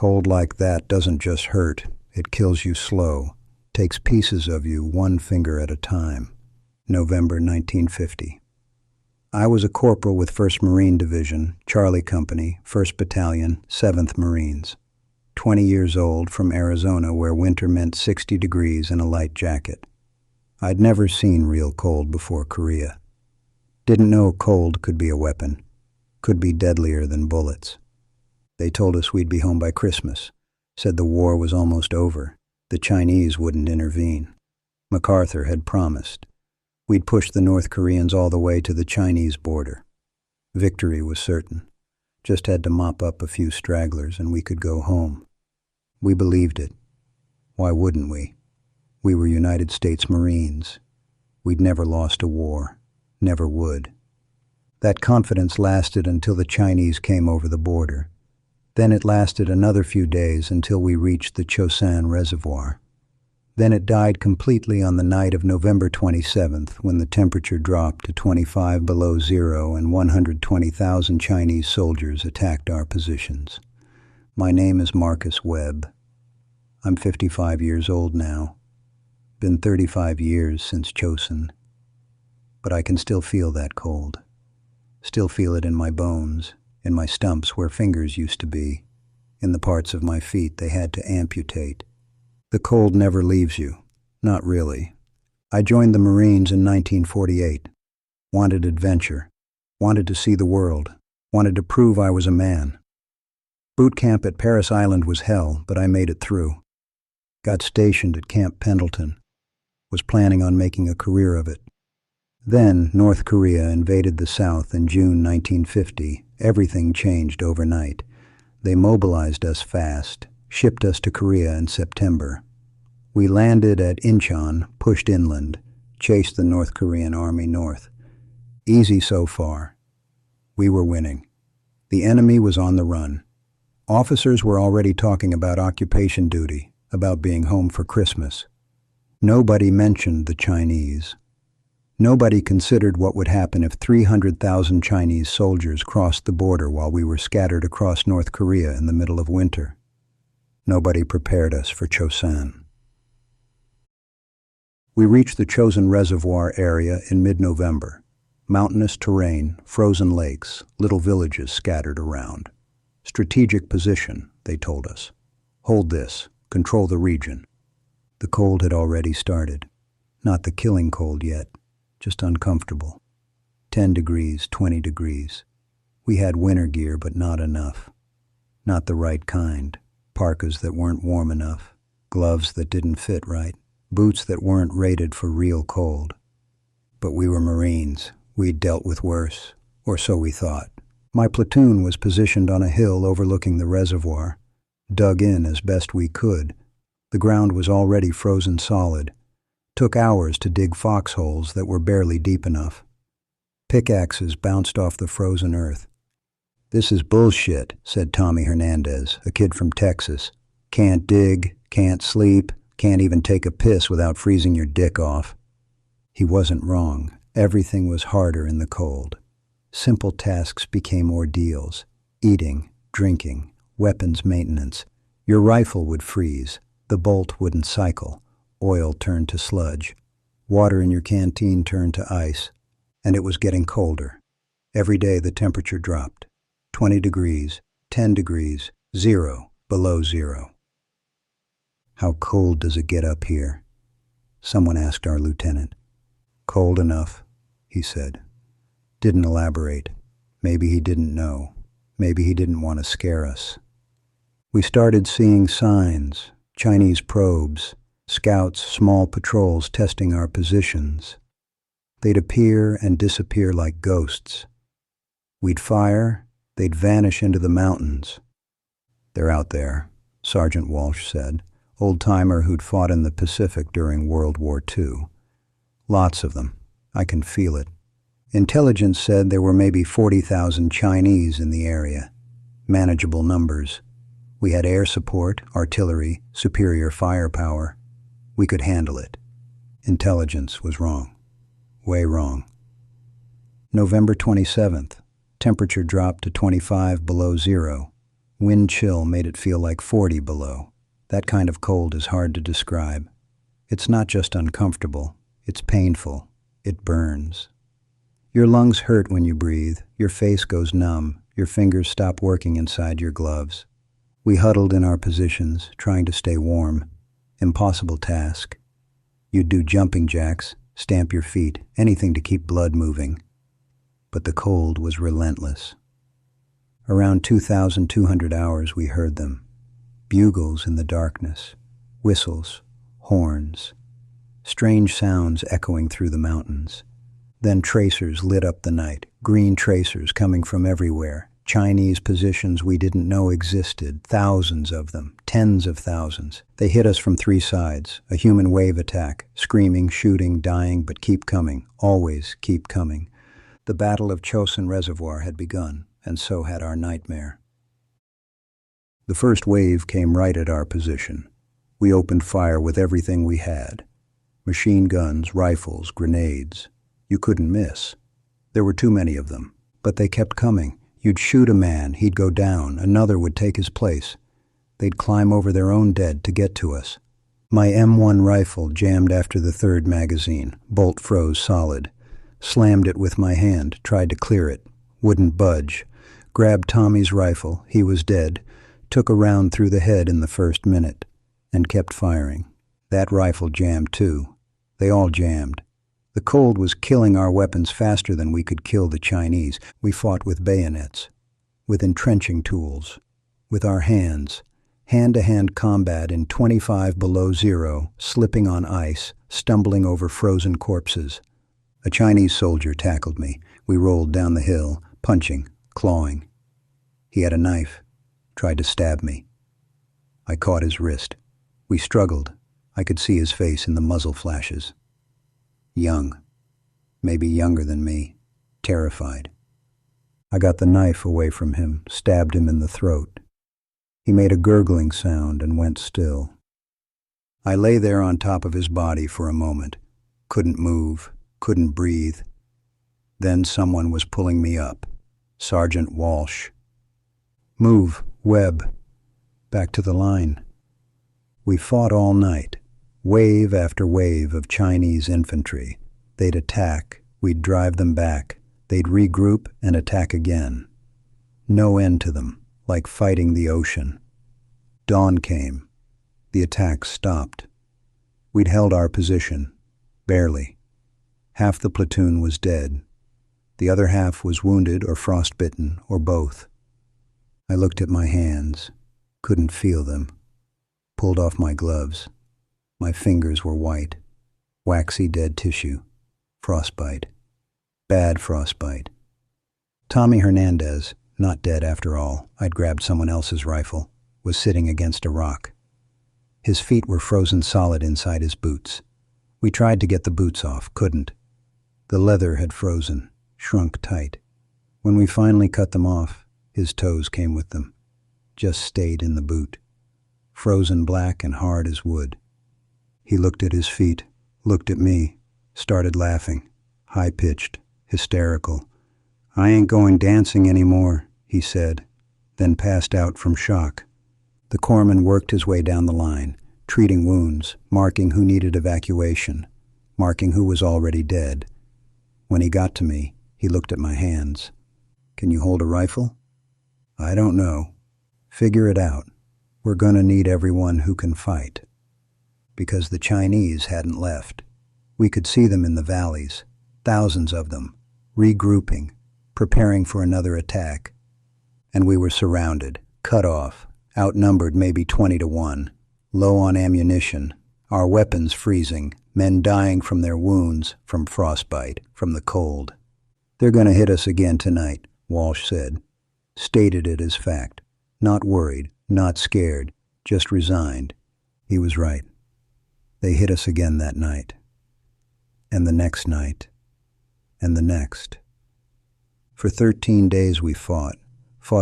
Cold like that doesn't just hurt, it kills you slow, takes pieces of you one finger at a time. November 1950. I was a corporal with 1st Marine Division, Charlie Company, 1st Battalion, 7th Marines. 20 years old, from Arizona, where winter meant 60 degrees and a light jacket. I'd never seen real cold before Korea. Didn't know cold could be a weapon, could be deadlier than bullets. They told us we'd be home by Christmas, said the war was almost over, the Chinese wouldn't intervene. MacArthur had promised. We'd push the North Koreans all the way to the Chinese border. Victory was certain. Just had to mop up a few stragglers and we could go home. We believed it. Why wouldn't we? We were United States Marines. We'd never lost a war. Never would. That confidence lasted until the Chinese came over the border. Then it lasted another few days until we reached the Chosin Reservoir. Then it died completely on the night of November 27th when the temperature dropped to 25 below zero and 120,000 Chinese soldiers attacked our positions. My name is Marcus Webb. I'm 55 years old now. Been 35 years since Chosin. But I can still feel that cold. Still feel it in my bones, in my stumps where fingers used to be, in the parts of my feet they had to amputate. The cold never leaves you. Not really. I joined the Marines in 1948. Wanted adventure. Wanted to see the world. Wanted to prove I was a man. Boot camp at Paris Island was hell, but I made it through. Got stationed at Camp Pendleton. Was planning on making a career of it. Then North Korea invaded the South in June 1950. Everything changed overnight. They mobilized us fast, shipped us to Korea in September. We landed at Incheon, pushed inland, chased the North Korean army north. Easy so far. We were winning. The enemy was on the run. Officers were already talking about occupation duty, about being home for Christmas. Nobody mentioned the Chinese. Nobody considered what would happen if 300,000 Chinese soldiers crossed the border while we were scattered across North Korea in the middle of winter. Nobody prepared us for Chosin. We reached the Chosin Reservoir area in mid-November. Mountainous terrain, frozen lakes, little villages scattered around. Strategic position, they told us. Hold this, control the region. The cold had already started. Not the killing cold yet. Just uncomfortable. 10 degrees, 20 degrees. We had winter gear, but not enough. Not the right kind. Parkas that weren't warm enough. Gloves that didn't fit right. Boots that weren't rated for real cold. But we were Marines. We'd dealt with worse. Or so we thought. My platoon was positioned on a hill overlooking the reservoir. Dug in as best we could. The ground was already frozen solid. Took hours to dig foxholes that were barely deep enough. Pickaxes bounced off the frozen earth. "This is bullshit," said Tommy Hernandez, a kid from Texas. "Can't dig, can't sleep, can't even take a piss without freezing your dick off." He wasn't wrong. Everything was harder in the cold. Simple tasks became ordeals. Eating, drinking, weapons maintenance. Your rifle would freeze. The bolt wouldn't cycle. Oil turned to sludge. Water in your canteen turned to ice. And it was getting colder. Every day the temperature dropped. 20 degrees, 10 degrees, 0, below zero. "How cold does it get up here?" Someone asked our lieutenant. "Cold enough," he said. Didn't elaborate. Maybe he didn't know. Maybe he didn't want to scare us. We started seeing signs, Chinese probes, scouts, small patrols testing our positions. They'd appear and disappear like ghosts. We'd fire, they'd vanish into the mountains. "They're out there," Sergeant Walsh said, old-timer who'd fought in the Pacific during World War II. "Lots of them. I can feel it." Intelligence said there were maybe 40,000 Chinese in the area. Manageable numbers. We had air support, artillery, superior firepower. We could handle it. Intelligence was wrong. Way wrong. November 27th. Temperature dropped to 25 below zero. Wind chill made it feel like 40 below. That kind of cold is hard to describe. It's not just uncomfortable, it's painful. It burns. Your lungs hurt when you breathe, your face goes numb, your fingers stop working inside your gloves. We huddled in our positions, trying to stay warm. Impossible task. You'd do jumping jacks, stamp your feet, anything to keep blood moving. But the cold was relentless. Around 2,200 hours we heard them. Bugles in the darkness, whistles, horns, strange sounds echoing through the mountains. Then tracers lit up the night, green tracers coming from everywhere, Chinese positions we didn't know existed, thousands of them, tens of thousands. They hit us from 3 sides, a human wave attack, screaming, shooting, dying, but keep coming, always keep coming. The Battle of Chosin Reservoir had begun, and so had our nightmare. The first wave came right at our position. We opened fire with everything we had. Machine guns, rifles, grenades. You couldn't miss. There were too many of them, but they kept coming. You'd shoot a man, he'd go down, another would take his place. They'd climb over their own dead to get to us. My M1 rifle jammed after the 3rd magazine. Bolt froze solid. Slammed it with my hand, tried to clear it. Wouldn't budge. Grabbed Tommy's rifle, he was dead. Took a round through the head in the first minute, and kept firing. That rifle jammed too. They all jammed. The cold was killing our weapons faster than we could kill the Chinese. We fought with bayonets, with entrenching tools, with our hands, hand-to-hand combat in 25 below zero, slipping on ice, stumbling over frozen corpses. A Chinese soldier tackled me. We rolled down the hill, punching, clawing. He had a knife, tried to stab me. I caught his wrist. We struggled. I could see his face in the muzzle flashes. Young, maybe younger than me, terrified. I got the knife away from him, stabbed him in the throat. He made a gurgling sound and went still. I lay there on top of his body for a moment, couldn't move, couldn't breathe. Then someone was pulling me up. Sergeant Walsh. Move, Webb. Back to the line. We fought all night. Wave after wave of Chinese infantry. They'd attack, we'd drive them back. They'd regroup and attack again. No end to them, like fighting the ocean. Dawn came. The attacks stopped. We'd held our position, barely. Half the platoon was dead. The other half was wounded or frostbitten, or both. I looked at my hands, couldn't feel them. Pulled off my gloves. My fingers were white, waxy dead tissue, frostbite, bad frostbite. Tommy Hernandez, not dead after all, I'd grabbed someone else's rifle, was sitting against a rock. His feet were frozen solid inside his boots. We tried to get the boots off, couldn't. The leather had frozen, shrunk tight. When we finally cut them off, his toes came with them, just stayed in the boot, frozen black and hard as wood. He looked at his feet, looked at me, started laughing, high-pitched, hysterical. "I ain't going dancing anymore," he said, then passed out from shock. The corpsman worked his way down the line, treating wounds, marking who needed evacuation, marking who was already dead. When he got to me, he looked at my hands. "Can you hold a rifle?" "I don't know. Figure it out. We're gonna need everyone who can fight." Because the Chinese hadn't left. We could see them in the valleys, thousands of them, regrouping, preparing for another attack. And we were surrounded, cut off, outnumbered maybe 20 to 1, low on ammunition, our weapons freezing, men dying from their wounds, from frostbite, from the cold. "They're going to hit us again tonight," Walsh said. Stated it as fact. Not worried, not scared, just resigned. He was right. They hit us again that night. And the next night. And the next. For 13 days we fought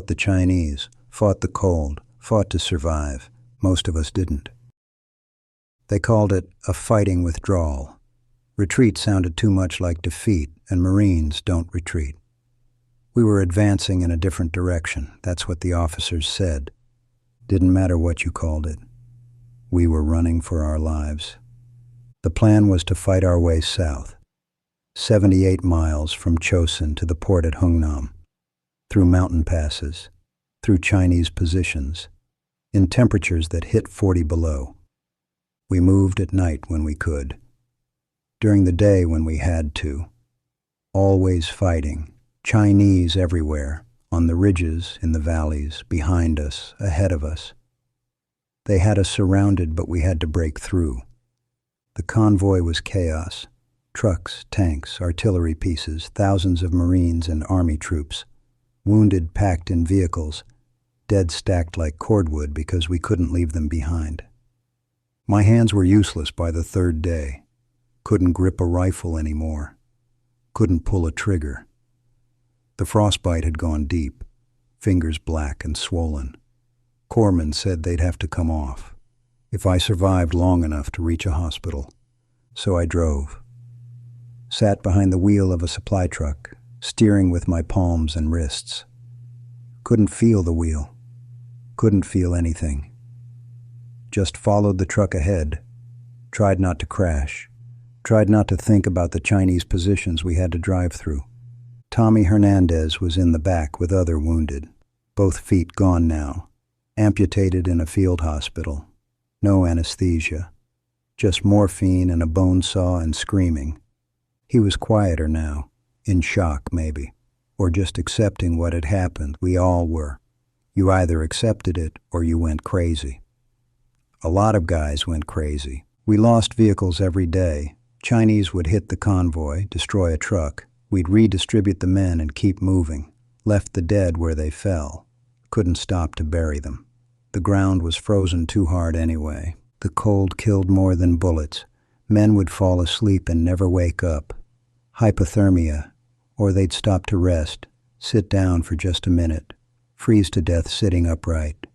the Chinese, fought the cold, fought to survive. Most of us didn't. They called it a fighting withdrawal. Retreat sounded too much like defeat, and Marines don't retreat. We were advancing in a different direction. That's what the officers said. Didn't matter what you called it. We were running for our lives. The plan was to fight our way south, 78 miles from Chosin to the port at Hungnam, through mountain passes, through Chinese positions, in temperatures that hit 40 below. We moved at night when we could, during the day when we had to, always fighting, Chinese everywhere, on the ridges, in the valleys, behind us, ahead of us. They had us surrounded, but we had to break through. The convoy was chaos. Trucks, tanks, artillery pieces, thousands of Marines and Army troops, wounded packed in vehicles, dead stacked like cordwood because we couldn't leave them behind. My hands were useless by the third day. Couldn't grip a rifle anymore. Couldn't pull a trigger. The frostbite had gone deep, fingers black and swollen. Corpsmen said they'd have to come off if I survived long enough to reach a hospital. So I drove. Sat behind the wheel of a supply truck, steering with my palms and wrists. Couldn't feel the wheel. Couldn't feel anything. Just followed the truck ahead. Tried not to crash. Tried not to think about the Chinese positions we had to drive through. Tommy Hernandez was in the back with other wounded. Both feet gone now. Amputated in a field hospital. No anesthesia. Just morphine and a bone saw and screaming. He was quieter now. In shock, maybe. Or just accepting what had happened. We all were. You either accepted it or you went crazy. A lot of guys went crazy. We lost vehicles every day. Chinese would hit the convoy, destroy a truck. We'd redistribute the men and keep moving. Left the dead where they fell. Couldn't stop to bury them. The ground was frozen too hard anyway. The cold killed more than bullets. Men would fall asleep and never wake up. Hypothermia, or they'd stop to rest, sit down for just a minute, freeze to death sitting upright.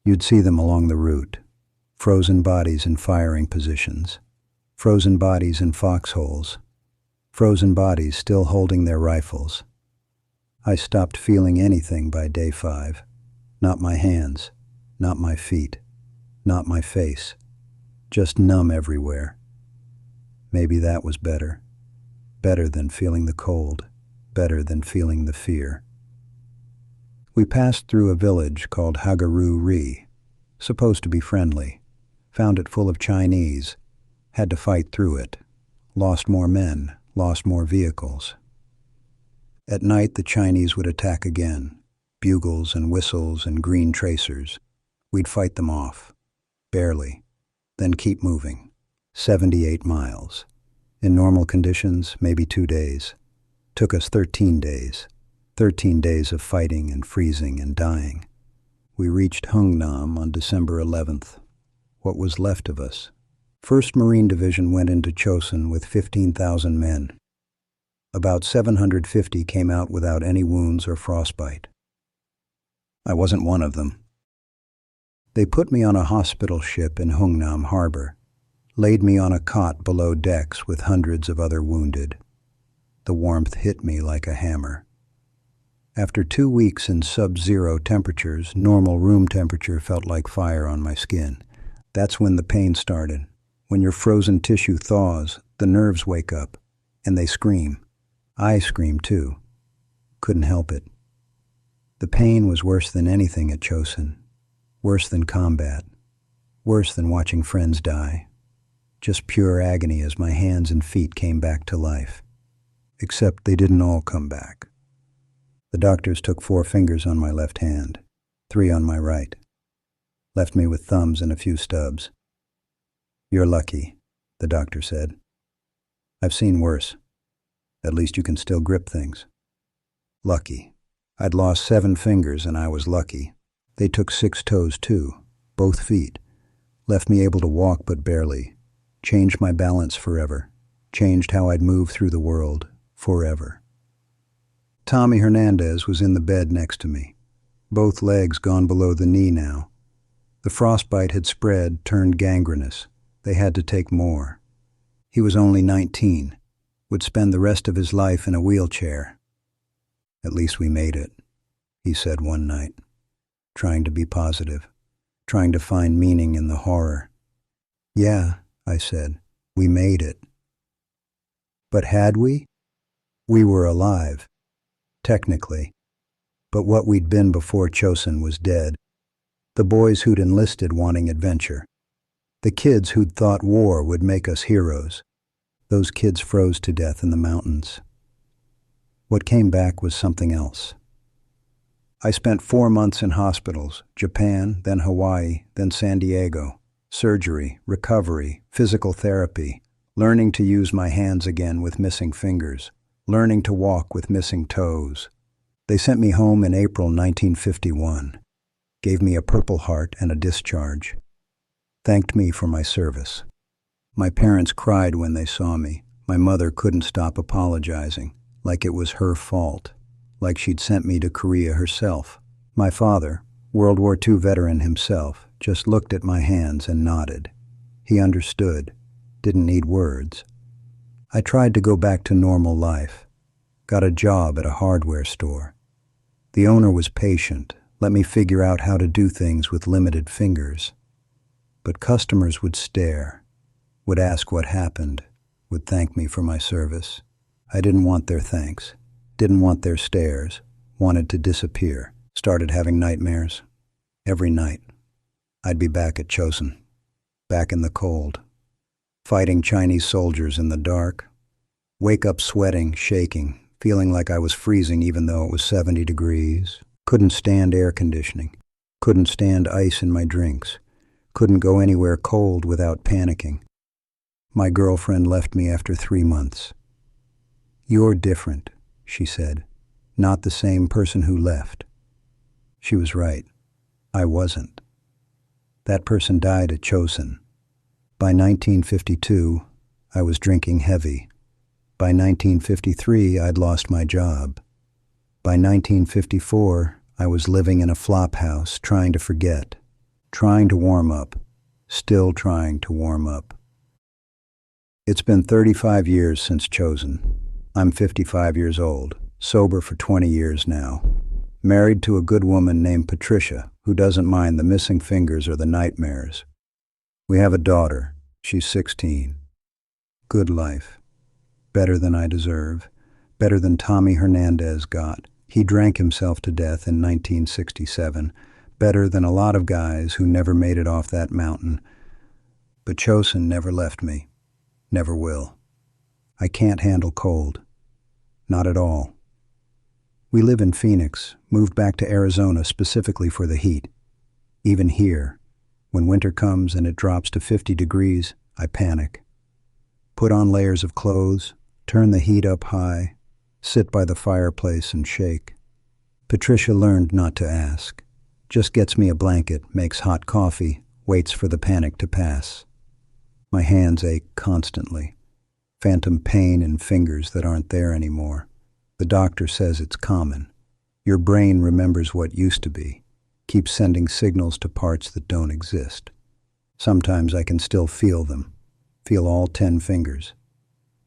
You'd see them along the route. Frozen bodies in firing positions. Frozen bodies in foxholes. Frozen bodies still holding their rifles. I stopped feeling anything by day 5. Not my hands. Not my feet. Not my face. Just numb everywhere. Maybe that was better. Better than feeling the cold. Better than feeling the fear. We passed through a village called Hagaru-ri. Supposed to be friendly. Found it full of Chinese. Had to fight through it. Lost more men. Lost more vehicles. At night the Chinese would attack again. Bugles and whistles and green tracers. We'd fight them off. Barely. Then keep moving. 78 miles. In normal conditions, maybe 2 days. Took us 13 days. 13 days of fighting and freezing and dying. We reached Hungnam on December 11th. What was left of us? 1st Marine Division went into Chosin with 15,000 men. About 750 came out without any wounds or frostbite. I wasn't one of them. They put me on a hospital ship in Hungnam Harbor, laid me on a cot below decks with hundreds of other wounded. The warmth hit me like a hammer. After 2 weeks in sub-zero temperatures, normal room temperature felt like fire on my skin. That's when the pain started. When your frozen tissue thaws, the nerves wake up, and they scream. I screamed too. Couldn't help it. The pain was worse than anything at Chosin. Worse than combat. Worse than watching friends die. Just pure agony as my hands and feet came back to life. Except they didn't all come back. The doctors took 4 fingers on my left hand, 3 on my right. Left me with thumbs and a few stubs. You're lucky, the doctor said. I've seen worse. At least you can still grip things. Lucky. I'd lost 7 fingers and I was lucky. They took 6 toes too, both feet. Left me able to walk but barely. Changed my balance forever. Changed how I'd move through the world, forever. Tommy Hernandez was in the bed next to me. Both legs gone below the knee now. The frostbite had spread, turned gangrenous. They had to take more. He was only 19. Would spend the rest of his life in a wheelchair. At least we made it, he said one night, trying to be positive, trying to find meaning in the horror. Yeah, I said, we made it. But had we? We were alive, technically. But what we'd been before Chosin was dead. The boys who'd enlisted wanting adventure. The kids who'd thought war would make us heroes. Those kids froze to death in the mountains. What came back was something else. I spent 4 months in hospitals, Japan, then Hawaii, then San Diego. Surgery, recovery, physical therapy, learning to use my hands again with missing fingers, learning to walk with missing toes. They sent me home in April 1951, gave me a Purple Heart and a discharge, thanked me for my service. My parents cried when they saw me. My mother couldn't stop apologizing, like it was her fault, like she'd sent me to Korea herself. My father, World War II veteran himself, just looked at my hands and nodded. He understood, didn't need words. I tried to go back to normal life, got a job at a hardware store. The owner was patient, let me figure out how to do things with limited fingers. But customers would stare, would ask what happened, would thank me for my service. I didn't want their thanks, didn't want their stares, wanted to disappear, started having nightmares. Every night, I'd be back at Chosin, back in the cold, fighting Chinese soldiers in the dark, wake up sweating, shaking, feeling like I was freezing even though it was 70 degrees, couldn't stand air conditioning, couldn't stand ice in my drinks, couldn't go anywhere cold without panicking. My girlfriend left me after 3 months. You're different, she said, not the same person who left. She was right. I wasn't. That person died at Chosin. By 1952, I was drinking heavy. By 1953, I'd lost my job. By 1954, I was living in a flop house, trying to forget, trying to warm up, still trying to warm up. It's been 35 years since Chosin. I'm 55 years old, sober for 20 years now. Married to a good woman named Patricia, who doesn't mind the missing fingers or the nightmares. We have a daughter. She's 16. Good life. Better than I deserve. Better than Tommy Hernandez got. He drank himself to death in 1967. Better than a lot of guys who never made it off that mountain. But Chosin never left me. Never will. I can't handle cold. Not at all. We live in Phoenix, moved back to Arizona specifically for the heat. Even here, when winter comes and it drops to 50 degrees, I panic. Put on layers of clothes, turn the heat up high, sit by the fireplace and shake. Patricia learned not to ask. Just gets me a blanket, makes hot coffee, waits for the panic to pass. My hands ache constantly. Phantom pain in fingers that aren't there anymore. The doctor says it's common. Your brain remembers what used to be, keeps sending signals to parts that don't exist. Sometimes I can still feel them, feel all 10 fingers.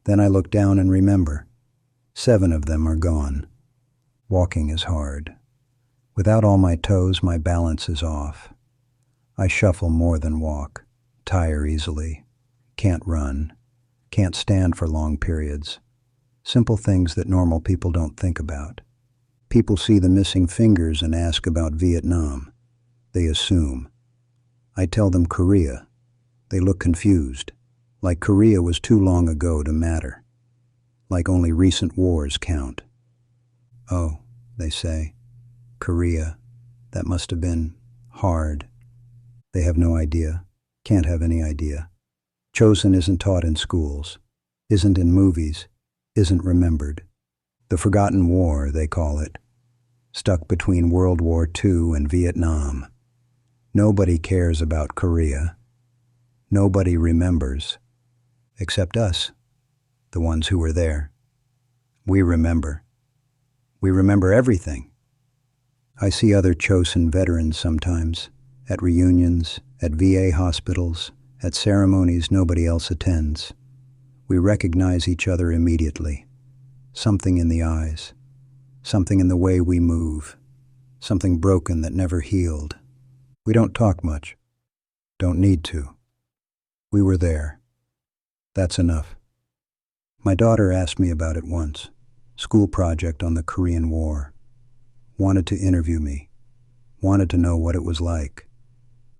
Then I look down and remember. 7 of them are gone. Walking is hard. Without all my toes, my balance is off. I shuffle more than walk, tire easily, can't run, can't stand for long periods. Simple things that normal people don't think about. People see the missing fingers and ask about Vietnam. They assume. I tell them Korea. They look confused, like Korea was too long ago to matter, like only recent wars count. Oh, they say, Korea, that must have been hard. They have no idea, can't have any idea. Chosin isn't taught in schools, isn't in movies, isn't remembered. The forgotten war, they call it. Stuck between World War II and Vietnam. Nobody cares about Korea. Nobody remembers. Except us, the ones who were there. We remember. We remember everything. I see other Chosin veterans sometimes, at reunions, at VA hospitals, at ceremonies nobody else attends. We recognize each other immediately. Something in the eyes. something in the way we move, something broken that never healed. We don't talk much. Don't need to. We were there. That's enough. My daughter asked me about it once. School project on the Korean War. Wanted to interview me. Wanted to know what it was like.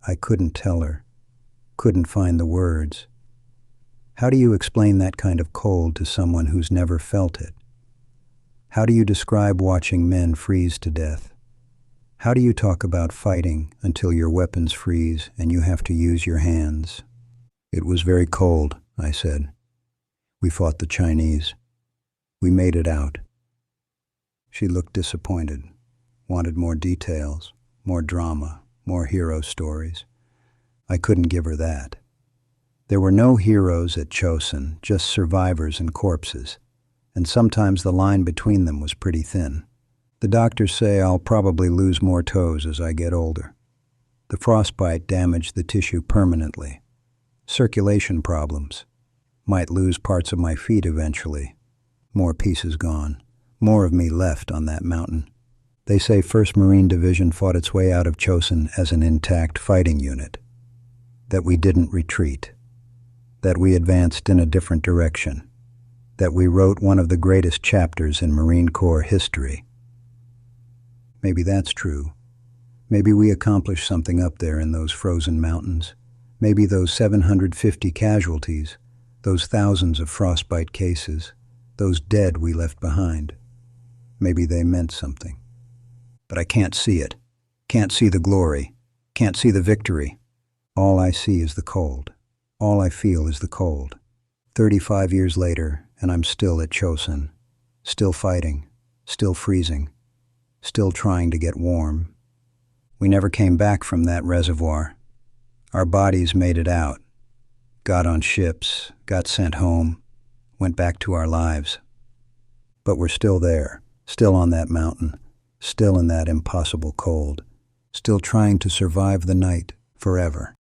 I couldn't tell her. Couldn't find the words. How do you explain that kind of cold to someone who's never felt it? How do you describe watching men freeze to death? How do you talk about fighting until your weapons freeze and you have to use your hands? It was very cold, I said. We fought the Chinese. We made it out. She looked disappointed, wanted more details, more drama, more hero stories. I couldn't give her that. There were no heroes at Chosin, just survivors and corpses, and sometimes the line between them was pretty thin. The doctors say I'll probably lose more toes as I get older. The frostbite damaged the tissue permanently. Circulation problems. Might lose parts of my feet eventually. More pieces gone. More of me left on that mountain. They say 1st Marine Division fought its way out of Chosin as an intact fighting unit. That we didn't retreat. That we advanced in a different direction. That we wrote one of the greatest chapters in Marine Corps history. Maybe that's true. Maybe we accomplished something up there in those frozen mountains. Maybe those 750 casualties, those thousands of frostbite cases, those dead we left behind. Maybe they meant something. But I can't see it. Can't see the glory. Can't see the victory. All I see is the cold. All I feel is the cold. 35 years later, and I'm still at Chosin. Still fighting. Still freezing. Still trying to get warm. We never came back from that reservoir. Our bodies made it out. Got on ships, got sent home, went back to our lives. But we're still there, still on that mountain, still in that impossible cold, still trying to survive the night forever.